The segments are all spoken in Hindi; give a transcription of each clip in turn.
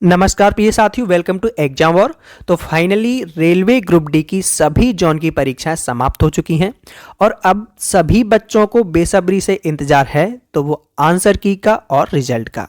नमस्कार प्रिय साथियों, वेलकम टू एग्जाम वॉर। तो फाइनली रेलवे ग्रुप डी की सभी जोन की परीक्षाएं समाप्त हो चुकी हैं और अब सभी बच्चों को बेसब्री से इंतजार है तो वो आंसर की का और रिजल्ट का।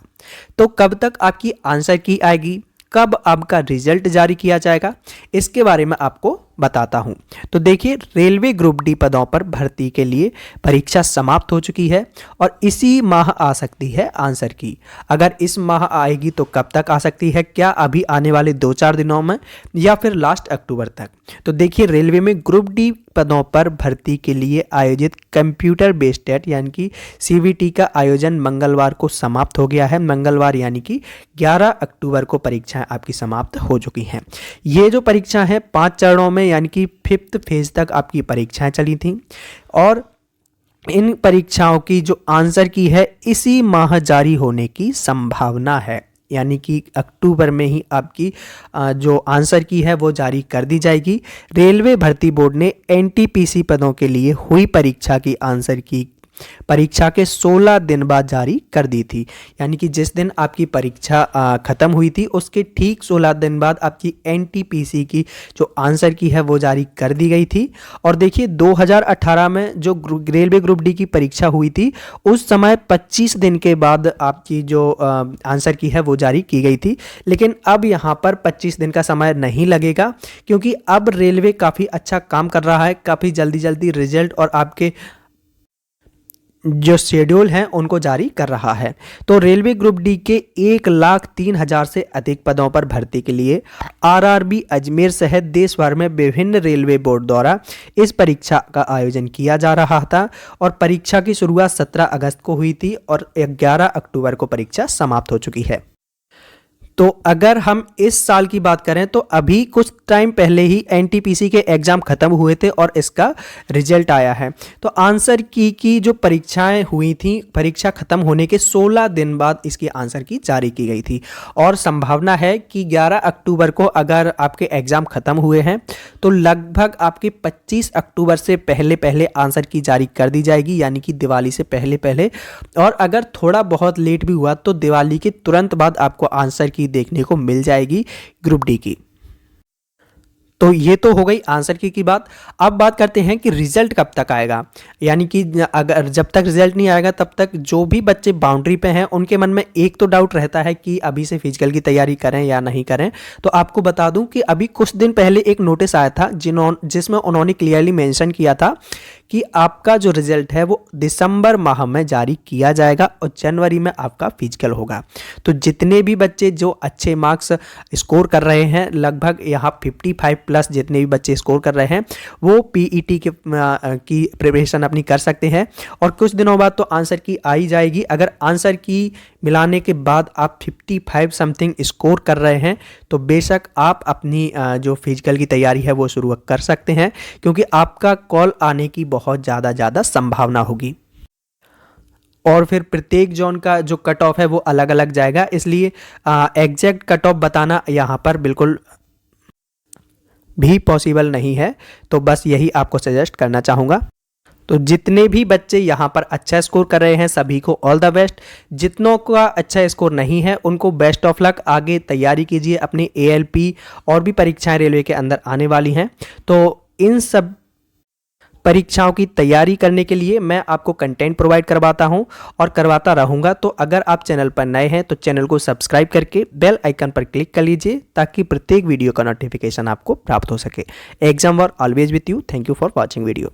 तो कब तक आपकी आंसर की आएगी, कब आपका रिजल्ट जारी किया जाएगा, इसके बारे में आपको बताता हूं। तो देखिए, रेलवे ग्रुप डी पदों पर भर्ती के लिए परीक्षा समाप्त हो चुकी है और इसी माह आ सकती है आंसर की। अगर इस माह आएगी तो कब तक आ सकती है, क्या अभी आने वाले 2-4 दिनों में या फिर लास्ट अक्टूबर तक। तो देखिए, रेलवे में ग्रुप डी पदों पर भर्ती के लिए आयोजित कंप्यूटर बेस्ड टेस्ट यानी कि सीबीटी का आयोजन मंगलवार को समाप्त हो गया है। मंगलवार यानी कि 11 अक्टूबर को परीक्षाएं आपकी समाप्त हो चुकी हैं। ये जो परीक्षा है 5 चरणों में यानी कि 5th फेज तक आपकी परीक्षाएं चली थी और इन परीक्षाओं की जो आंसर की है इसी माह जारी होने की संभावना है, यानी कि अक्टूबर में ही आपकी जो आंसर की है वो जारी कर दी जाएगी। रेलवे भर्ती बोर्ड ने एनटीपीसी पदों के लिए हुई परीक्षा की आंसर की परीक्षा के 16 दिन बाद जारी कर दी थी, यानी कि जिस दिन आपकी परीक्षा खत्म हुई थी उसके ठीक 16 दिन बाद आपकी एनटीपीसी की जो आंसर की है वो जारी कर दी गई थी। और देखिए, 2018 में जो रेलवे ग्रुप डी की परीक्षा हुई थी उस समय 25 दिन के बाद आपकी जो आंसर की है वो जारी की गई थी, लेकिन अब यहाँ पर 25 दिन का समय नहीं लगेगा क्योंकि अब रेलवे काफ़ी अच्छा काम कर रहा है, काफ़ी जल्दी जल्दी रिजल्ट और आपके जो शेड्यूल हैं उनको जारी कर रहा है। तो रेलवे ग्रुप डी के 1,03,000 से अधिक पदों पर भर्ती के लिए आरआरबी अजमेर सहित देश भर में विभिन्न रेलवे बोर्ड द्वारा इस परीक्षा का आयोजन किया जा रहा था और परीक्षा की शुरुआत 17 अगस्त को हुई थी और 11 अक्टूबर को परीक्षा समाप्त हो चुकी है। तो अगर हम इस साल की बात करें तो अभी कुछ टाइम पहले ही एनटीपीसी के एग्ज़ाम ख़त्म हुए थे और इसका रिजल्ट आया है। तो आंसर की जो परीक्षाएं हुई थी, परीक्षा ख़त्म होने के 16 दिन बाद इसकी आंसर की जारी की गई थी और संभावना है कि 11 अक्टूबर को अगर आपके एग्ज़ाम ख़त्म हुए हैं तो लगभग आपके 25 अक्टूबर से पहले पहले आंसर की जारी कर दी जाएगी, यानी कि दिवाली से पहले पहले। और अगर थोड़ा बहुत लेट भी हुआ तो दिवाली के तुरंत बाद आपको आंसर की देखने को मिल जाएगी ग्रुप डी की। तो ये तो हो गई आंसर की बात। अब बात करते हैं कि रिजल्ट कब तक आएगा, यानी कि अगर जब तक रिजल्ट नहीं आएगा तब तक जो भी बच्चे बाउंड्री पे हैं उनके मन में एक तो डाउट रहता है कि अभी से फिजिकल की तैयारी करें या नहीं करें। तो आपको बता दूं कि अभी कुछ दिन पहले एक नोटिस आया था जिसमें उन्होंने क्लियरली मेंशन किया था कि आपका जो रिजल्ट है वो दिसंबर माह में जारी किया जाएगा और जनवरी में आपका फिजिकल होगा। तो जितने भी बच्चे जो अच्छे मार्क्स स्कोर कर रहे हैं, लगभग यहाँ 55 प्लस जितने भी बच्चे स्कोर कर रहे हैं वो पीईटी की प्रिपरेशन अपनी कर सकते हैं और कुछ दिनों बाद तो आंसर की आई जाएगी। अगर आंसर की मिलाने के बाद आप 55 समथिंग स्कोर कर रहे हैं तो बेशक आप अपनी जो फिजिकल की तैयारी है वो शुरू कर सकते हैं, क्योंकि आपका कॉल आने की बहुत ज़्यादा संभावना होगी। और फिर प्रत्येक जोन का जो कट ऑफ है वो अलग अलग जाएगा, इसलिए एग्जैक्ट कट ऑफ बताना यहाँ पर बिल्कुल भी पॉसिबल नहीं है। तो बस यही आपको सजेस्ट करना चाहूँगा। तो जितने भी बच्चे यहाँ पर अच्छा स्कोर कर रहे हैं सभी को ऑल द बेस्ट। जितनों का अच्छा स्कोर नहीं है उनको बेस्ट ऑफ लक। आगे तैयारी कीजिए, अपनी एएलपी और भी परीक्षाएं रेलवे के अंदर आने वाली हैं। तो इन सब परीक्षाओं की तैयारी करने के लिए मैं आपको कंटेंट प्रोवाइड करवाता हूं और करवाता रहूंगा। तो अगर आप चैनल पर नए हैं तो चैनल को सब्सक्राइब करके बेल आइकन पर क्लिक कर लीजिए ताकि प्रत्येक वीडियो का नोटिफिकेशन आपको प्राप्त हो सके। Exam war always with you. Thank you for watching video.